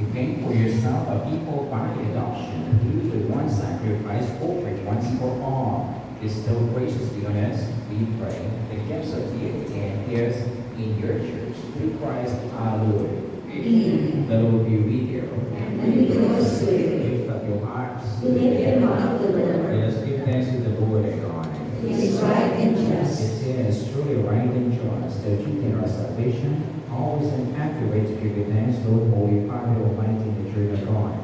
you gained for yourself a people by adoption through the one sacrifice offered once for all. Bestow graciously on us, we pray, the gifts of deity and heirs in your church through Christ our Lord. Amen. The Lord be with you. And with your spirit, Lift up your hearts. we lift them up to the Lord. Let us give thanks to the Lord our God. It is right and just. It is truly right and just that you in our salvation, always and accurate to give you thanks, Lord, Holy Father, Almighty, the True God.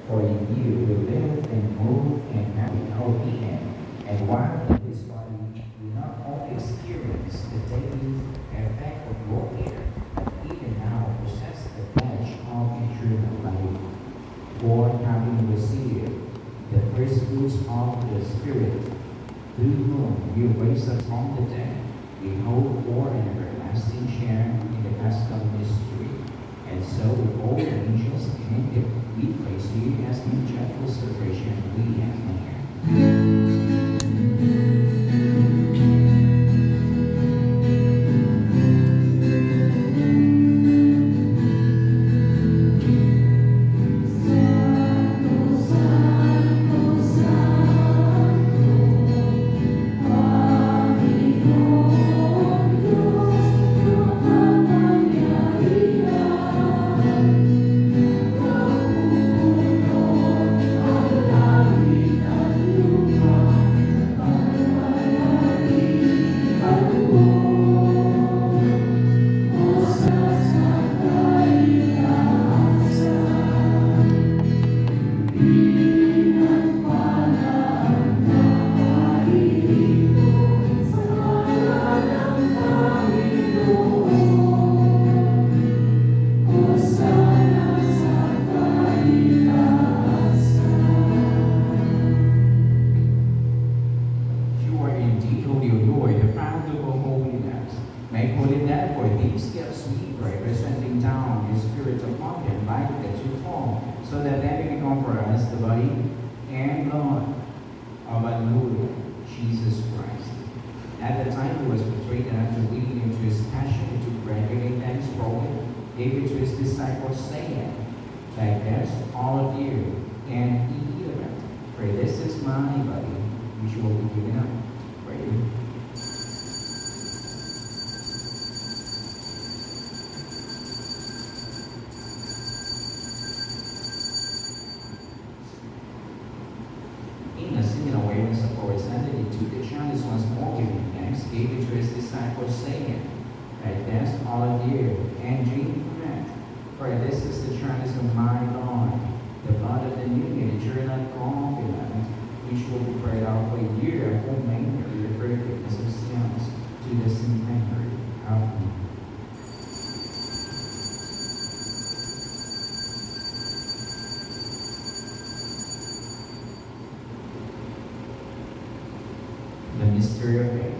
For in you we live and move and have our being. And while in this body, we not only experience the daily effect of your care, even now possess the pledge of eternal life. For having received the first fruits of the Spirit, through whom you raised us from the dead, we hope for an everlasting share in the Paschal mystery. And so with all the angels and we praise you as in joyful celebration we have here. You are indeed holy, O Lord, the fount of all holiness. Make holy that for these gifts we pray, presenting down your Spirit upon them like that you fall, so that they may become for us the body and blood of our Lord Jesus Christ. At the time he was betrayed and after leading him to his passion, he took bread, gave thanks, broke it, gave it to his disciples, saying, "Take this, all of you, and eat of it. For this is my body, which will be given up for you." In a similar way, when supper was ended, he took the chalice once more, giving thanks, gave it to his disciples, saying, "Take this, all of you, and drink from it. For this is the chalice of my blood, the blood of the new and eternal covenant, which will be poured out for you and for many for the forgiveness of sins, to the centenary of me." The mystery of faith.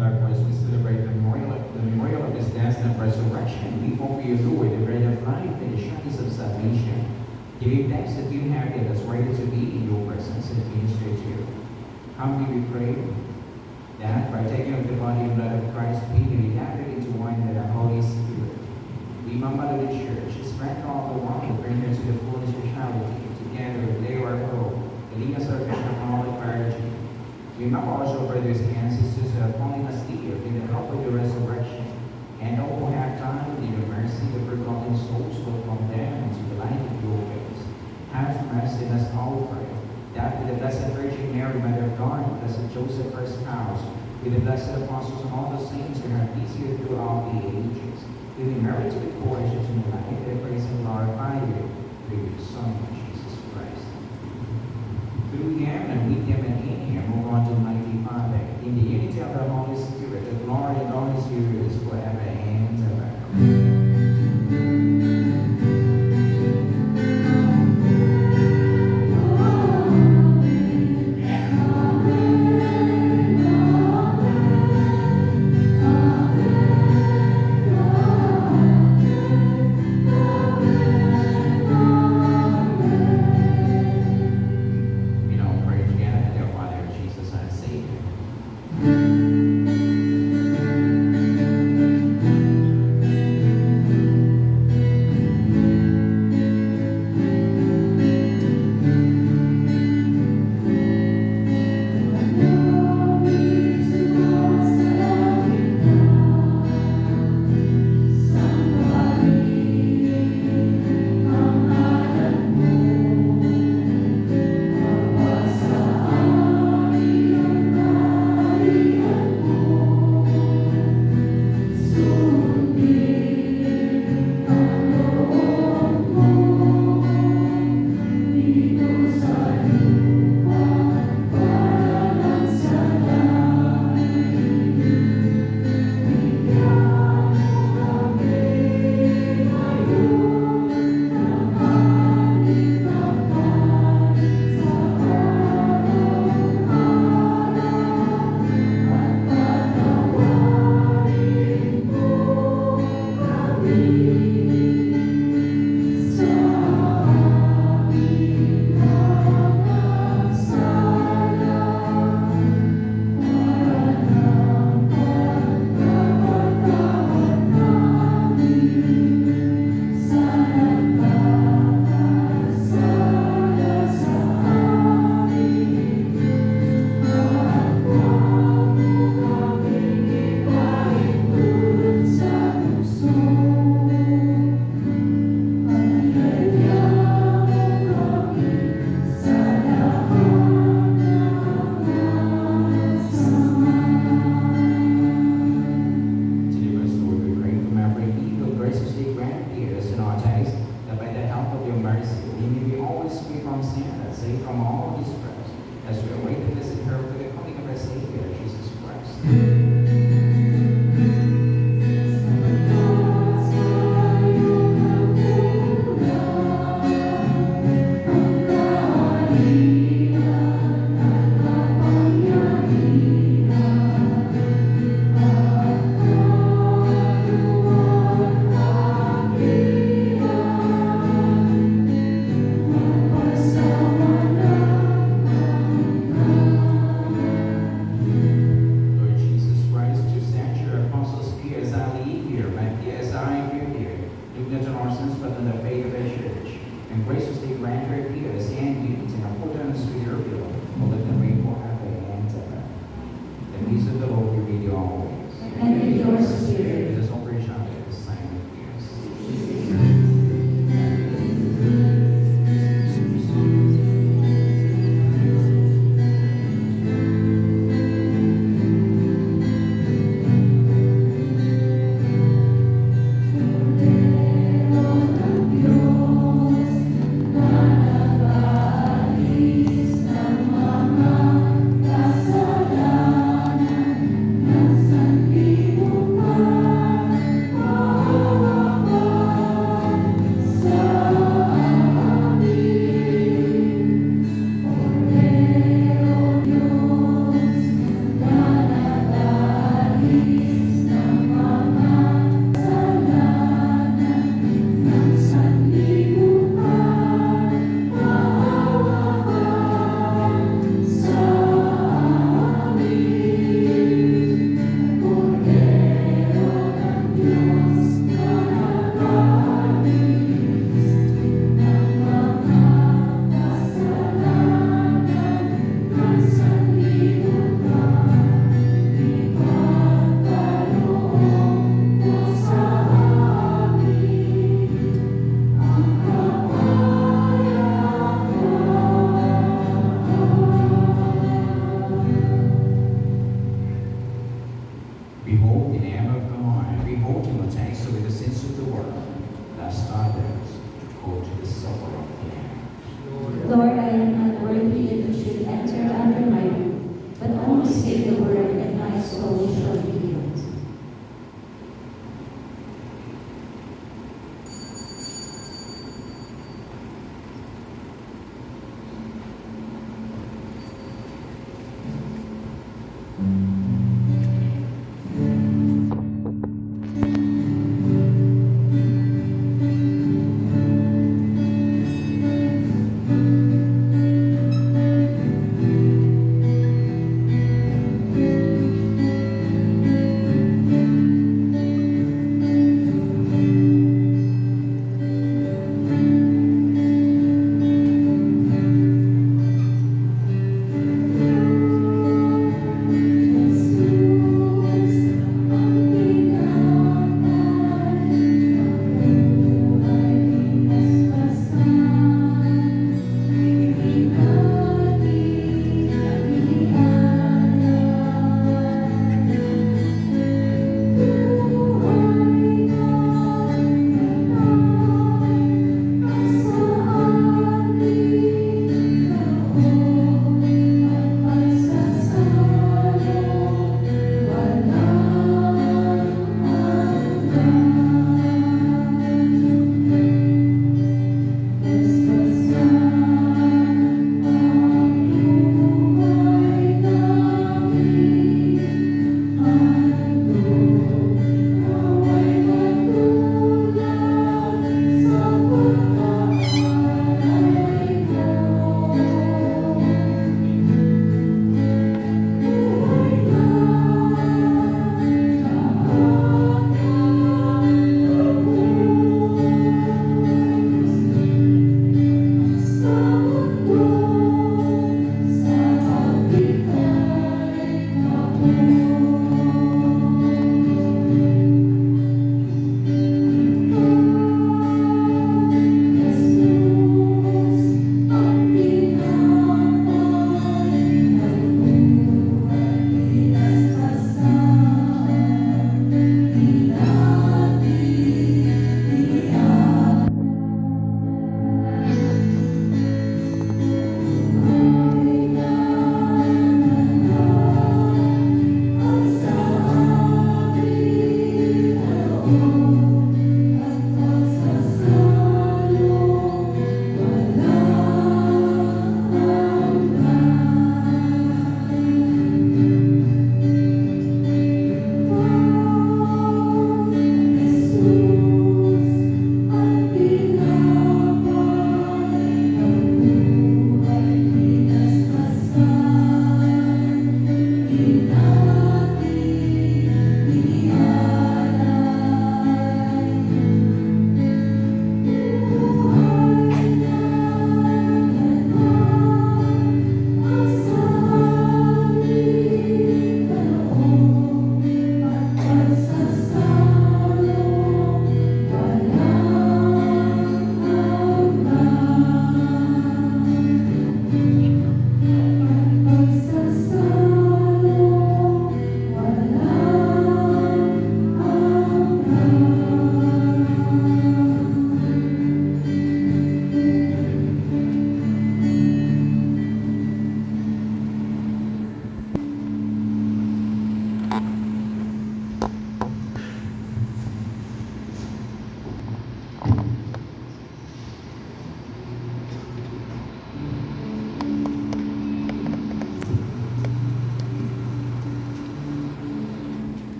Therefore, as we celebrate the memorial of his death and resurrection, we offer you, Lord, the bread of life and the chalice of salvation. Giving thanks that you have given us ready to be in your presence and minister to you. Humbly we pray that by taking of the body and blood of Christ, we may be gathered into one with the Holy Spirit. We, Mother of the Church, spread all the world to bring her to the fullness of charity. Together, lay our hope, lead us our Bishop and all the clergy. Remember also, brothers and sisters, who have fallen asleep in the hope of the resurrection, and all who have died in your mercy, the forgotten souls will come down into the light of your face. Have mercy on us all, pray, that with the Blessed Virgin Mary, Mother of God, Blessed Joseph, her spouse, with the blessed apostles and all the saints who have peace here throughout the ages, we may merit to be portions in the light, and praise and glorify you through your Son, Jesus Christ. Through him and with him and in him, O God Almighty Father, in the unity of the Holy Spirit, the glory and all is yours forever and ever. Amen. safe from all distress, as we await the blessed herald for the coming of our Savior, Jesus Christ. Lord Jesus Christ, you sent your apostles here as I leave here, but here as I hear here. Look not on our sins, but on the faith of the church. And graciously grant her peers and unity and accordance with your will, for let them reign forever and ever. The peace of the Lord be with you always. And with your spirit. Let us offer each other the sign of peace. Behold the Lamb of God, behold him who takes away the sins of the world. Thus others go to the supper of the Lamb. Lord, I am not worthy that you should enter under my roof, but only say the word, and my soul shall be healed.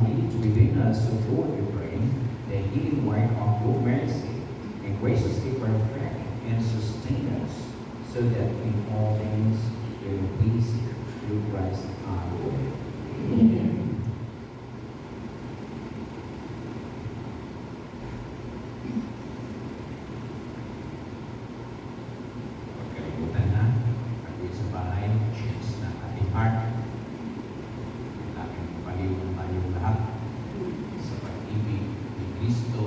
lives within us, so Lord, we pray, the healing work of your mercy, and graciously perfect and sustain us, so that in all things we will please you through Christ our Lord. Amen. Pagkalimutan na, pag-uwi sa bahay, cheers na ating heart. Ating paliwan tayong lahat sa pag-ibig ni Kristo,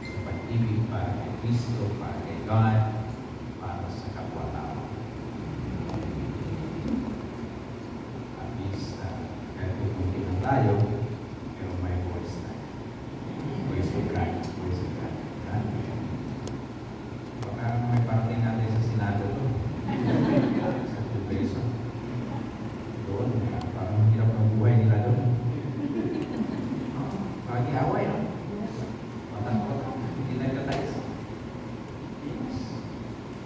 sa pag-ibig para kay Kristo, para kay God, para sa kapwa-tao. At least, kahit kukunti lang tayo, pero may voice tayo. Voice of God, voice of God. Ha? Baka may parating natin sa Senado to. Sa Congreso. Doon, parang hirap ng buhay nila doon. Pag-iaway, no? Matakot, hindi nagkatays. Yes.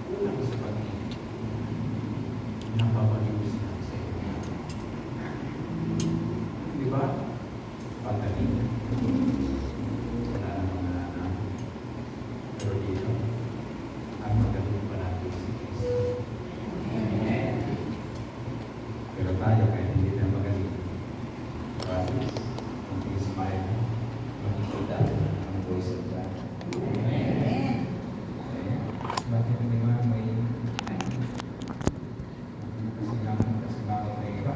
Kulang sa pag-ibig. Napapaliwis na sa iyo. Di ba? Pagdating. Wala na mga anak. Pero dito, ang magaling pa natin si Kristo. Amen. Pero tayo, kahit hindi na magaling, practice, kung i-smile, makikita ang voice of God. Amen. Bakit hindi ba may kasilangan na iba?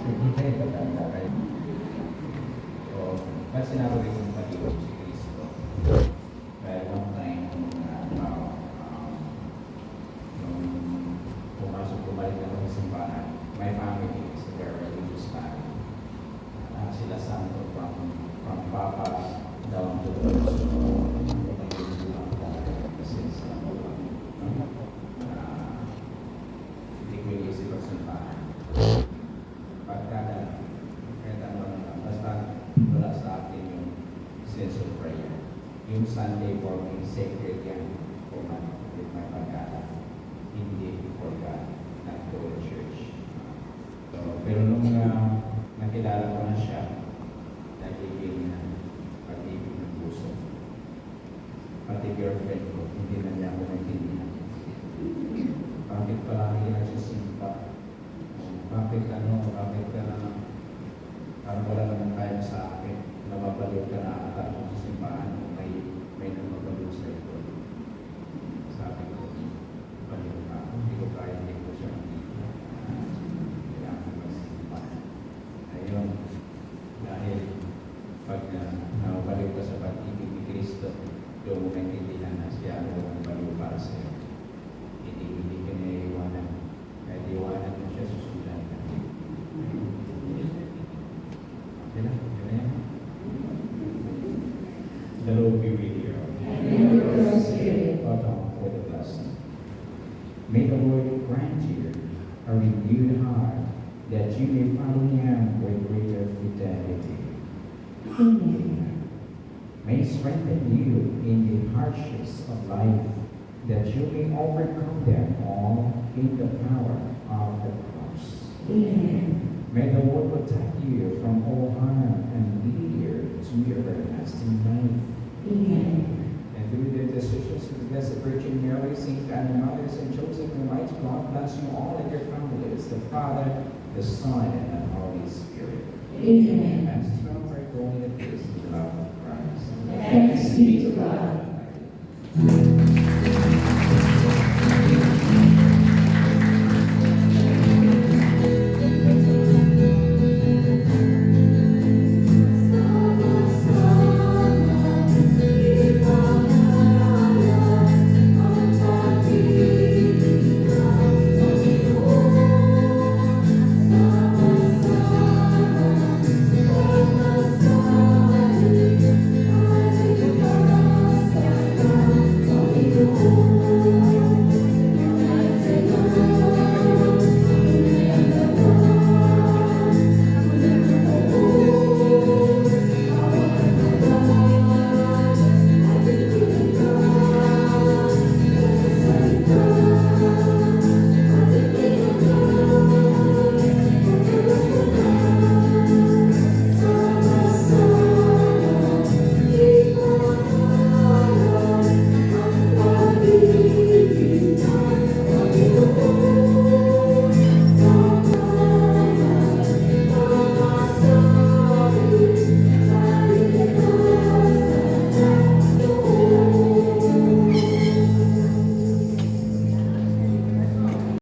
Hindi tayo tatanda kayo. So, ba't sinabi rin kong paliwag si Kristo? Kaya one time, nung bumalik ako sa simbahan, my family is a very religious family. Sila santo from Papa down to the first. Hindi ko iisip ang simbahan. Kahit ano lang, basta wala sa akin yung sense of prayer. Yung Sunday for me, sacred yan for my pagkala. Hindi for God, not for the church. So, pero nung nakilala ko na siya, nagiging pag-ibig ng puso. Pati girlfriend ko, hindi na niya ako nagtindihan. Bakit palagi nagsisimpa? Bakit ka na parang wala naman tayo sa akin, namabaliw ka na ata sa simbahan, may namabaliw sa ito. Sabi ko, baliw ka ako, hindi ko kaya, hindi ko siya makikita. Kaya ako magsimpa. Ayun, dahil pag namabaliw ka sa pag-ibig ni Kristo, doon mo naintindihan na siya ang baliw para sa iyo. Hindi ka niya iwanan. Kahit iwanan mo siya, susundan ka. Okay na? Yun na yan. The Lord be with you. And with your spirit. For the blessing. May the Lord grant you a renewed heart that you may follow Him with greater fidelity. Amen. May strengthen you in the hardships of life, that you may overcome them all in the power of the cross. Amen. May the Lord protect you from all harm and lead you to everlasting life. Amen. And through the decisions of the Blessed Virgin Mary, Saint Anne, Mothers, and Joseph, and Almighty God, bless you all and your families, the Father, the Son, and the Holy Spirit. Amen. And to spell for going in the peace and the love of Christ. Thanks be to God.